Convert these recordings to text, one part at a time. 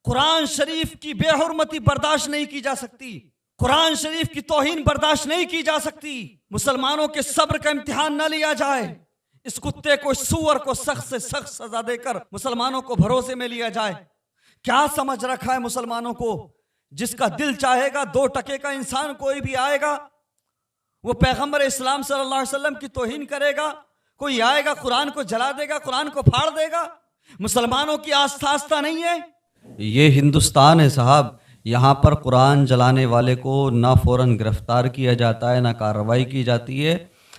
कुरान शरीफ की बेहुरमती बर्दाश्त नहीं की जा सकती, कुरान शरीफ की तौहीन बर्दाश्त नहीं की जा सकती। मुसलमानों के सब्र का इम्तिहान न लिया जाए। इस कुत्ते को, इस सूअर को सख्त से सख्त सजा देकर मुसलमानों को भरोसे में लिया जाए। क्या समझ रखा है मुसलमानों को? जिसका दिल चाहेगा 2 टके का इंसान कोई भी आएगा, वो पैगंबर इस्लाम सल्लल्लाहु अलैहि वसल्लम की तौहीन करेगा। कोई आएगा कुरान को जला देगा, कुरान को फाड़ देगा। मुसलमानों की आस्था नहीं है। ये हिंदुस्तान है साहब, यहाँ पर कुरान जलाने वाले को ना फ़ौरन गिरफ्तार किया जाता है, ना कार्रवाई की जाती है,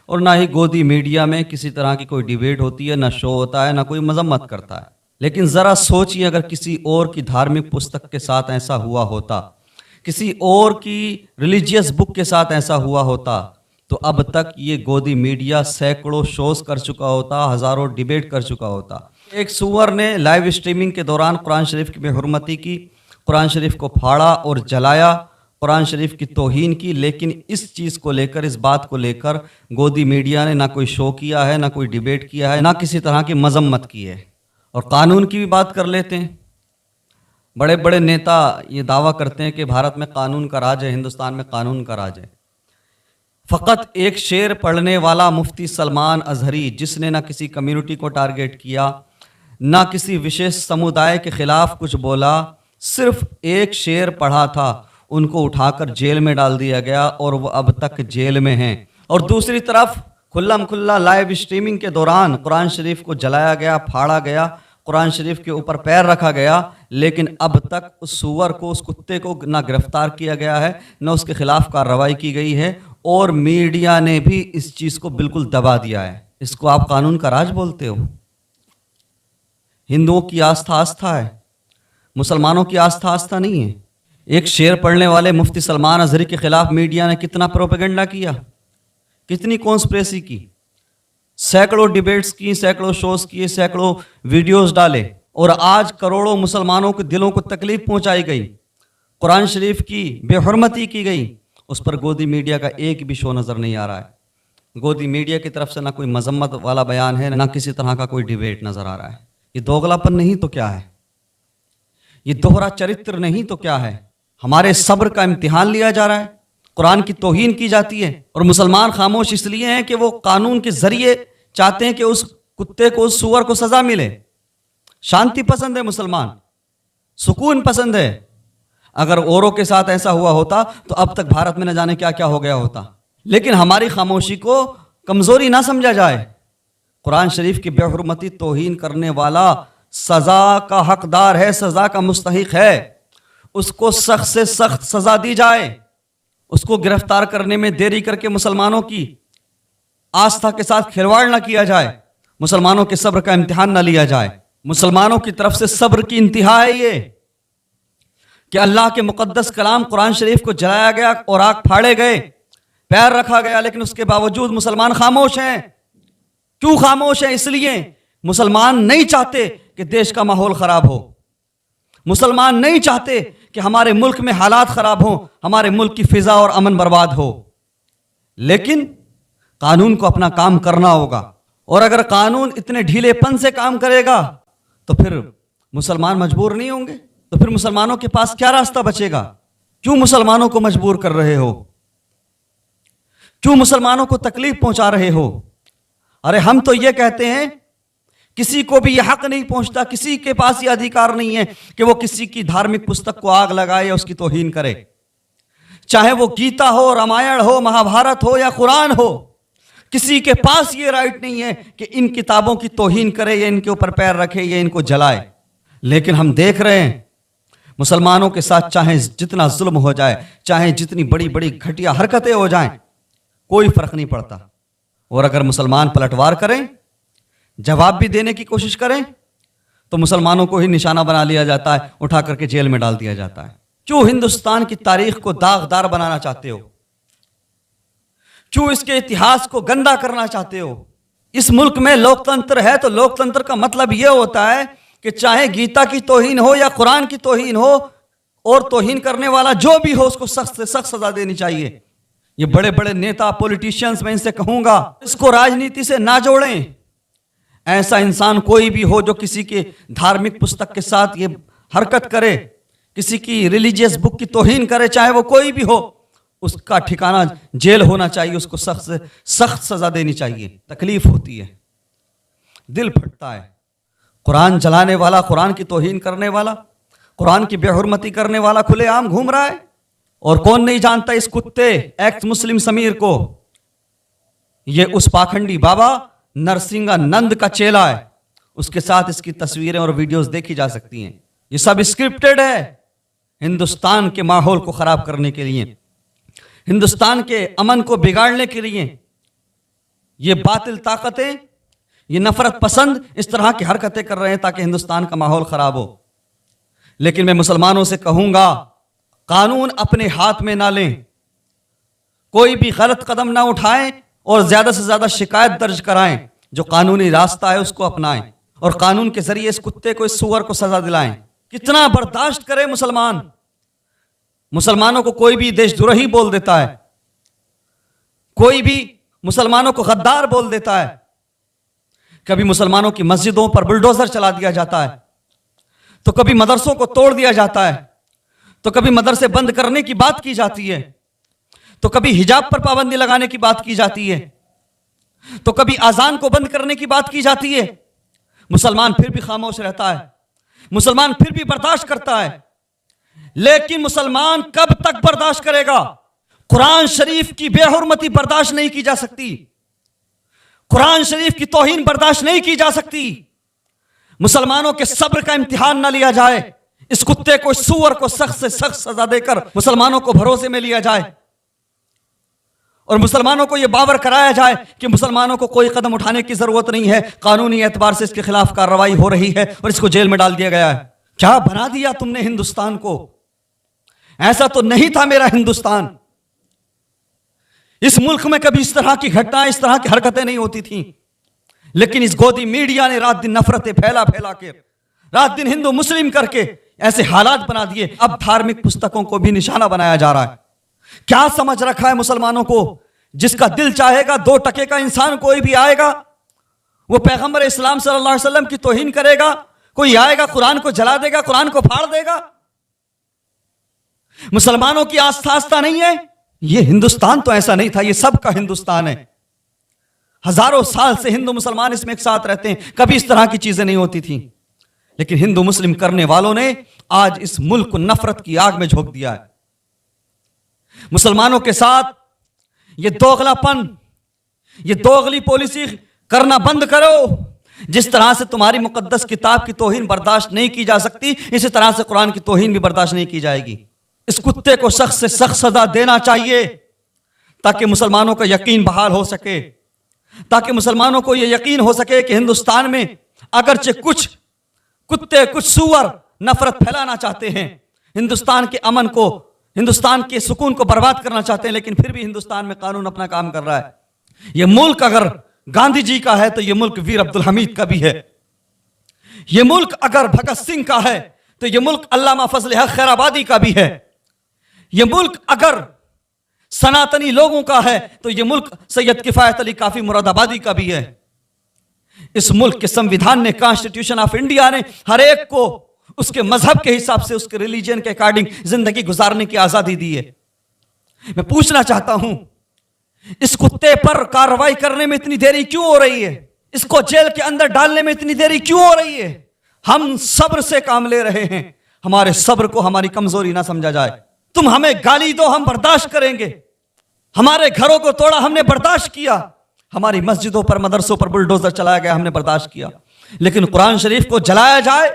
और ना ही गोदी मीडिया में किसी तरह की कोई डिबेट होती है, ना शो होता है, ना कोई मजम्मत करता है। लेकिन ज़रा सोचिए, अगर किसी और की धार्मिक पुस्तक के साथ ऐसा हुआ होता, किसी और की रिलीजियस बुक के साथ ऐसा हुआ होता, तो अब तक ये गोदी मीडिया सैकड़ों शोज़ कर चुका होता, हज़ारों डिबेट कर चुका होता। एक सूअर ने लाइव स्ट्रीमिंग के दौरान कुरान शरीफ की बेहुरमती की, कुरान शरीफ को फाड़ा और जलाया, कुरान शरीफ की तौहीन की। लेकिन इस चीज़ को लेकर, इस बात को लेकर गोदी मीडिया ने ना कोई शो किया है, ना कोई डिबेट किया है, ना किसी तरह की मजम्मत की है। और कानून की भी बात कर लेते हैं। बड़े बड़े नेता ये दावा करते हैं कि भारत में कानून का राज है, हिंदुस्तान में कानून का राज है। फ़कत एक शेर पढ़ने वाला मुफ्ती सलमान अजहरी, जिसने ना किसी कम्युनिटी को टारगेट किया, ना किसी विशेष समुदाय के खिलाफ कुछ बोला, सिर्फ एक शेर पढ़ा था, उनको उठाकर जेल में डाल दिया गया और वो अब तक जेल में हैं। और दूसरी तरफ खुल्लम खुल्ला लाइव स्ट्रीमिंग के दौरान कुरान शरीफ को जलाया गया, फाड़ा गया, कुरान शरीफ के ऊपर पैर रखा गया, लेकिन अब तक उस सूअर को, उस कुत्ते को ना गिरफ्तार किया गया है, ना उसके खिलाफ कार्रवाई की गई है, और मीडिया ने भी इस चीज़ को बिल्कुल दबा दिया है। इसको आप कानून का राज बोलते हो? हिंदुओं की आस्था है, मुसलमानों की आस्था नहीं है। एक शेर पढ़ने वाले मुफ्ती सलमान अजहरी के खिलाफ मीडिया ने कितना प्रोपेगेंडा किया, कितनी कॉन्स्पिरेसी की, सैकड़ों डिबेट्स की, सैकड़ों शोज किए, सैकड़ों वीडियोस डाले, और आज करोड़ों मुसलमानों के दिलों को तकलीफ पहुंचाई गई, कुरान शरीफ की बेहुरमती की गई। उस पर गोदी मीडिया का एक भी शो नज़र नहीं आ रहा है। गोदी मीडिया की तरफ से ना कोई मजम्मत वाला बयान है, ना किसी तरह का कोई डिबेट नज़र आ रहा है। ये दोगलापन नहीं तो क्या है? ये दोहरा चरित्र नहीं तो क्या है? हमारे सब्र का इम्तिहान लिया जा रहा है, कुरान की तौहीन की जाती है, और मुसलमान खामोश इसलिए हैं कि वो कानून के जरिए चाहते हैं कि उस कुत्ते को, उस सूअर को सजा मिले। शांति पसंद है मुसलमान, सुकून पसंद है। अगर औरों के साथ ऐसा हुआ होता तो अब तक भारत में न जाने क्या क्या हो गया होता। लेकिन हमारी खामोशी को कमजोरी ना समझा जाए। कुरान शरीफ की बेहुरमती तौहीन करने वाला सजा का हकदार है, सजा का मुस्तहिक है। उसको सख्त से सख्त सजा दी जाए। उसको गिरफ्तार करने में देरी करके मुसलमानों की आस्था के साथ खिलवाड़ ना किया जाए, मुसलमानों के सब्र का इम्तिहान ना लिया जाए। मुसलमानों की तरफ से सब्र की इंतहा है ये कि अल्लाह के मुकद्दस कलाम कुरान शरीफ को जलाया गया और आग फाड़े गए, पैर रखा गया, लेकिन उसके बावजूद मुसलमान खामोश हैं। क्यों खामोश हैं? इसलिए मुसलमान नहीं चाहते कि देश का माहौल खराब हो, मुसलमान नहीं चाहते कि हमारे मुल्क में हालात खराब हो, हमारे मुल्क की फिजा और अमन बर्बाद हो। लेकिन कानून को अपना काम करना होगा, और अगर कानून इतने ढीलेपन से काम करेगा तो फिर मुसलमान मजबूर नहीं होंगे, तो फिर मुसलमानों के पास क्या रास्ता बचेगा? क्यों मुसलमानों को मजबूर कर रहे हो? क्यों मुसलमानों को तकलीफ पहुंचा रहे हो? अरे हम तो ये कहते हैं, किसी को भी यह हक नहीं पहुंचता, किसी के पास यह अधिकार नहीं है कि वो किसी की धार्मिक पुस्तक को आग लगाए या उसकी तौहीन करे। चाहे वो गीता हो, रामायण हो, महाभारत हो या कुरान हो, किसी के पास ये राइट नहीं है कि इन किताबों की तौहीन करे या इनके ऊपर पैर रखे या इनको जलाए। लेकिन हम देख रहे हैं मुसलमानों के साथ चाहे जितना जुल्म हो जाए, चाहे जितनी बड़ी बड़ी घटिया हरकतें हो जाएं, कोई फर्क नहीं पड़ता। और अगर मुसलमान पलटवार करें, जवाब भी देने की कोशिश करें, तो मुसलमानों को ही निशाना बना लिया जाता है, उठा करके जेल में डाल दिया जाता है। क्यों हिंदुस्तान की तारीख को दागदार बनाना चाहते हो? क्यों इसके इतिहास को गंदा करना चाहते हो? इस मुल्क में लोकतंत्र है, तो लोकतंत्र का मतलब यह होता है कि चाहे गीता की तौहीन हो या कुरान की तौहीन हो, और तौहीन करने वाला जो भी हो उसको सख्त से सख्त सजा देनी चाहिए। ये बड़े बड़े नेता, पॉलिटिशियंस, मैं इनसे कहूंगा, इसको राजनीति से ना जोड़ें। ऐसा इंसान कोई भी हो जो किसी के धार्मिक पुस्तक के साथ ये हरकत करे, किसी की रिलीजियस बुक की तौहीन करे, चाहे वो कोई भी हो, उसका ठिकाना जेल होना चाहिए, उसको सख्त से सख्त सजा देनी चाहिए। तकलीफ होती है, दिल फटता है। कुरान जलाने वाला, कुरान की तौहीन करने वाला, कुरान की बेहुरमती करने वाला खुलेआम घूम रहा है। और कौन नहीं जानता इस कुत्ते एक्स मुस्लिम समीर को? ये उस पाखंडी बाबा नरसिंहानंद का चेला है। उसके साथ इसकी तस्वीरें और वीडियोस देखी जा सकती हैं। ये सब स्क्रिप्टेड है हिंदुस्तान के माहौल को खराब करने के लिए, हिंदुस्तान के अमन को बिगाड़ने के लिए। ये बातिल ताकतें, ये नफरत पसंद इस तरह की हरकतें कर रहे हैं ताकि हिंदुस्तान का माहौल खराब हो। लेकिन मैं मुसलमानों से कहूंगा, कानून अपने हाथ में ना लें, कोई भी गलत कदम ना उठाएं और ज्यादा से ज्यादा शिकायत दर्ज कराएं। जो कानूनी रास्ता है उसको अपनाएं और कानून के जरिए इस कुत्ते को, इस सुअर को सजा दिलाएं। कितना बर्दाश्त करे मुसलमान? मुसलमानों को कोई भी देशद्रोही बोल देता है, कोई भी मुसलमानों को गद्दार बोल देता है। कभी मुसलमानों की मस्जिदों पर बुलडोजर चला दिया जाता है, तो कभी मदरसों को तोड़ दिया जाता है, तो कभी मदरसे बंद करने की बात की जाती है, तो कभी हिजाब पर पाबंदी लगाने की बात की जाती है, तो कभी अजान को बंद करने की बात की जाती है। मुसलमान फिर भी खामोश रहता है, मुसलमान फिर भी बर्दाश्त करता है। लेकिन मुसलमान कब तक बर्दाश्त करेगा? कुरान शरीफ की बेहुरमती बर्दाश्त नहीं की जा सकती, कुरान शरीफ की तौहीन बर्दाश्त नहीं की जा सकती। मुसलमानों के सब्र का इम्तिहान ना लिया जाए। इस कुत्ते को, इस सूअर को सख्त से सख्त सजा देकर मुसलमानों को भरोसे में लिया जाए और मुसलमानों को यह बावर कराया जाए कि मुसलमानों को कोई कदम उठाने की जरूरत नहीं है, कानूनी एतबार से इसके खिलाफ कार्रवाई हो रही है और इसको जेल में डाल दिया गया है। क्या बना दिया तुमने हिंदुस्तान को? ऐसा तो नहीं था मेरा हिंदुस्तान। इस मुल्क में कभी इस तरह की घटनाएं, इस तरह की हरकतें नहीं होती थी। लेकिन इस गोदी मीडिया ने रात दिन नफरतें फैला फैला के, रात दिन हिंदू मुस्लिम करके ऐसे हालात बना दिए। अब धार्मिक पुस्तकों को भी निशाना बनाया जा रहा है। क्या समझ रखा है मुसलमानों को? जिसका दिल चाहेगा, 2 टके का इंसान कोई भी आएगा, वो पैगंबर इस्लाम सल्लल्लाहु अलैहि वसल्लम की तौहीन करेगा। कोई आएगा कुरान को जला देगा, कुरान को फाड़ देगा। मुसलमानों की आस्था नहीं है। ये हिंदुस्तान तो ऐसा नहीं था, ये सबका हिंदुस्तान है। हजारों साल से हिंदू मुसलमान इसमें एक साथ रहते हैं, कभी इस तरह की चीजें नहीं होती थी। लेकिन हिंदू मुस्लिम करने वालों ने आज इस मुल्क को नफरत की आग में झोंक दिया है। मुसलमानों के साथ ये दोगलापन, ये दोगली पॉलिसी करना बंद करो। जिस तरह से तुम्हारी मुकद्दस किताब की तौहीन बर्दाश्त नहीं की जा सकती, इसी तरह से कुरान की तौहीन भी बर्दाश्त नहीं की जाएगी। इस कुत्ते को सख्त से सख्त सजा देना चाहिए ताकि मुसलमानों का यकीन बहाल हो सके, ताकि मुसलमानों को यह यकीन हो सके कि हिंदुस्तान में अगरचे कुछ कुत्ते, कुछ सूअर नफरत फैलाना चाहते हैं, हिंदुस्तान के अमन को, हिंदुस्तान के सुकून को बर्बाद करना चाहते हैं, लेकिन फिर भी हिंदुस्तान में कानून अपना काम कर रहा है। यह मुल्क अगर गांधी जी का है तो यह मुल्क वीर अब्दुल हमीद का भी है। यह मुल्क अगर भगत सिंह का है तो यह मुल्क अल्लामा फजल हक खैराबादी का भी है। यह मुल्क अगर सनातनी लोगों का है तो यह मुल्क सैयद किफायत अली काफी मुरादाबादी का भी है। इस मुल्क के संविधान ने, कॉन्स्टिट्यूशन ऑफ इंडिया ने हर एक को उसके मजहब के हिसाब से, उसके रिलीजन के अकॉर्डिंग जिंदगी गुजारने की आजादी दी है। मैं पूछना चाहता हूं, इस कुत्ते पर कार्रवाई करने में इतनी देरी क्यों हो रही है? इसको जेल के अंदर डालने में इतनी देरी क्यों हो रही है? हम सब्र से काम ले रहे हैं, हमारे सब्र को हमारी कमजोरी ना समझा जाए। तुम हमें गाली दो, हम बर्दाश्त करेंगे। हमारे घरों को तोड़ा, हमने बर्दाश्त किया। हमारी मस्जिदों पर, मदरसों पर बुलडोजर चलाया गया, हमने बर्दाश्त किया। लेकिन कुरान शरीफ को जलाया जाए,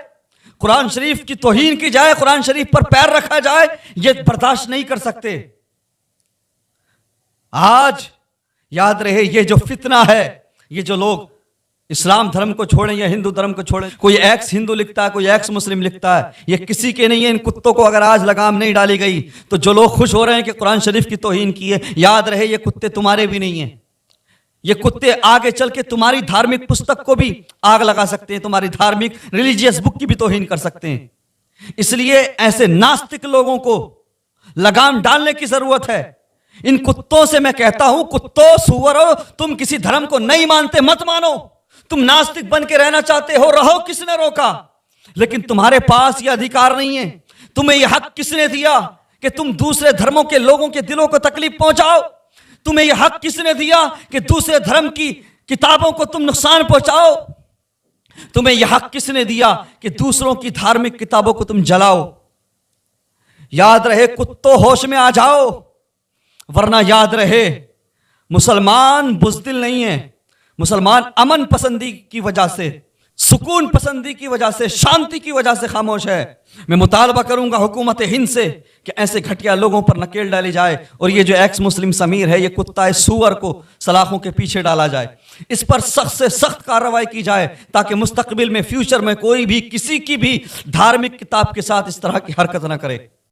कुरान शरीफ की तौहीन की जाए, कुरान शरीफ पर पैर रखा जाए, यह बर्दाश्त नहीं कर सकते। आज याद रहे, ये जो फितना है, ये जो लोग इस्लाम धर्म को छोड़ें या हिंदू धर्म को छोड़ें, कोई एक्स हिंदू लिखता है, कोई एक्स मुस्लिम लिखता है, ये किसी के नहीं है। इन कुत्तों को अगर आज लगाम नहीं डाली गई तो जो लोग खुश हो रहे हैं कि कुरान शरीफ की तौहीन की है, याद रहे ये कुत्ते तुम्हारे भी नहीं है। ये कुत्ते आगे चल के तुम्हारी धार्मिक पुस्तक को भी आग लगा सकते हैं, तुम्हारी धार्मिक रिलीजियस बुक की भी तौहीन कर सकते हैं। इसलिए ऐसे नास्तिक लोगों को लगाम डालने की जरूरत है। इन कुत्तों से मैं कहता हूं, कुत्तों, सुअरों, तुम किसी धर्म को नहीं मानते मत मानो। तुम नास्तिक बन के रहना चाहते हो, रहो, किसने रोका? लेकिन तुम्हारे पास यह अधिकार नहीं है, तुम्हें यह हक किसने दिया कि तुम दूसरे धर्मों के लोगों के दिलों को तकलीफ पहुंचाओ? तुम्हें यह हक किसने दिया कि दूसरे धर्म की किताबों को तुम नुकसान पहुंचाओ? तुम्हें यह हक किसने दिया कि दूसरों की धार्मिक किताबों को तुम जलाओ? याद रहे कुत्तों, होश में आ जाओ, वरना याद रहे मुसलमान बुज़दिल नहीं है। मुसलमान अमन पसंदी की वजह से, सुकून पसंदी की वजह से, शांति की वजह से खामोश है। मैं मुतालबा करूंगा हुकूमत हिंद से कि ऐसे घटिया लोगों पर नकेल डाली जाए और ये जो एक्स मुस्लिम समीर है, ये कुत्ता इस सूअर को सलाखों के पीछे डाला जाए। इस पर सख्त से सख्त कार्रवाई की जाए ताकि मुस्तकबिल में, फ्यूचर में कोई भी किसी की भी धार्मिक किताब के साथ इस तरह की हरकत ना करे।